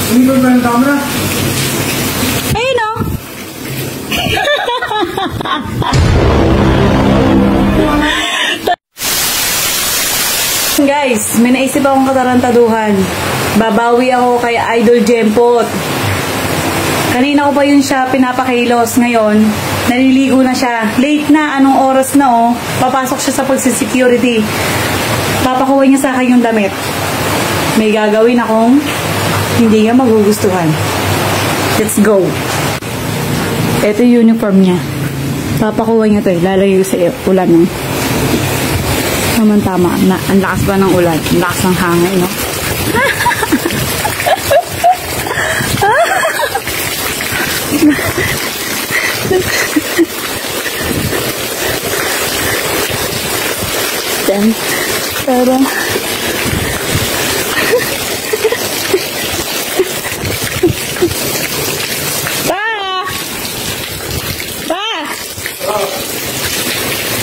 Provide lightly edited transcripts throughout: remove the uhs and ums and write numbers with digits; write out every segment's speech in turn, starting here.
Hindi ba yung camera? Ayun o. Guys, may naisip akong katarantaduhan. Babawi ako kay Idol Jempot. Kanina ko pa yun siya pinapakilos. Ngayon, naliligo na siya. Late na, anong oras na oh. Papasok siya sa pagsisecurity. Papakuha niya sa akin yung damit. May gagawin akong hindi nga magugustuhan. Let's go. Ito yung uniform niya. Papakuha niya to eh. Lalayo sa ulan eh. Tama. Ang lakas ba ng ulan? Ang lakas ng hangin, no? Then, pero...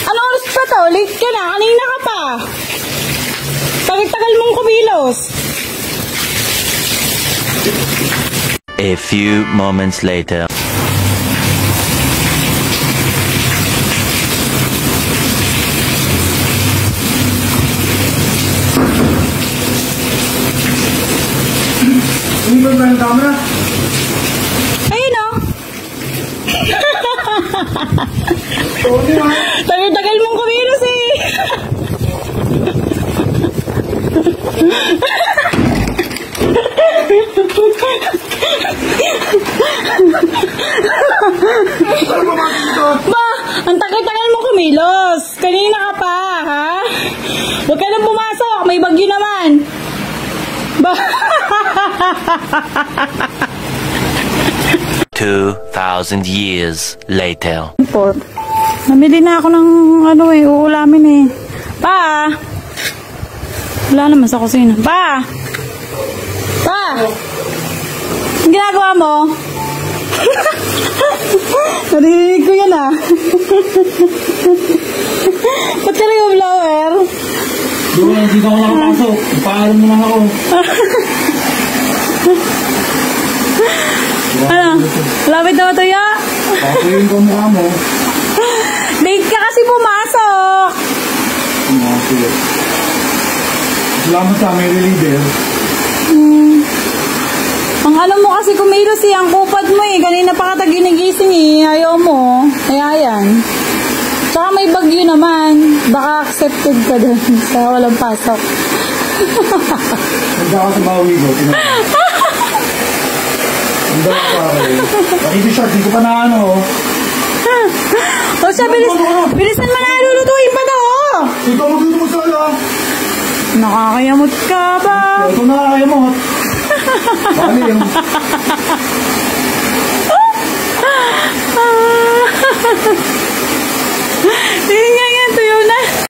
Ano oras pa to? Late ka na. Kanina ka pa. Tagal mong kumilos. A few moments later. Hindi ba yung camera? Ayun o. Tagal mong kumilos eh. Ba, ang tagal mo kumilos. Kanina ka pa, ha? Huwag ka nang pumasok. May bagyo naman. Ba? 2,000 years later. Namili na ako ng uulamin eh. Pa! Wala naman sa kusina. Pa! Pa! Ang ginagawa mo? Narinig ko yan ah. Ba't ka nag-blower? Doon, hindi ako nakapasok. Paalam naman ako. Ano? Lapit na matuya? Pakuyin ko mukha mo. Late ka kasi pumasok. Sige. Salamat sa may leader. Ang alam mo kasi kumilos eh, ang kupad mo eh. Kanina pa ka ginigising eh. Ayaw mo. Kaya yan. Tsaka may bagyo naman. Baka accepted ka dun sa walang pasok. Nagda ka sa bawi ko. Nagda ka pa rin. Pakito siya, di ko pa na ano. O siya, bilisan mo na, lulutuin pa to. Ikaw magluto mo sa'yo. Nakakayamot ka ba? Ito na, ayamot. Palim.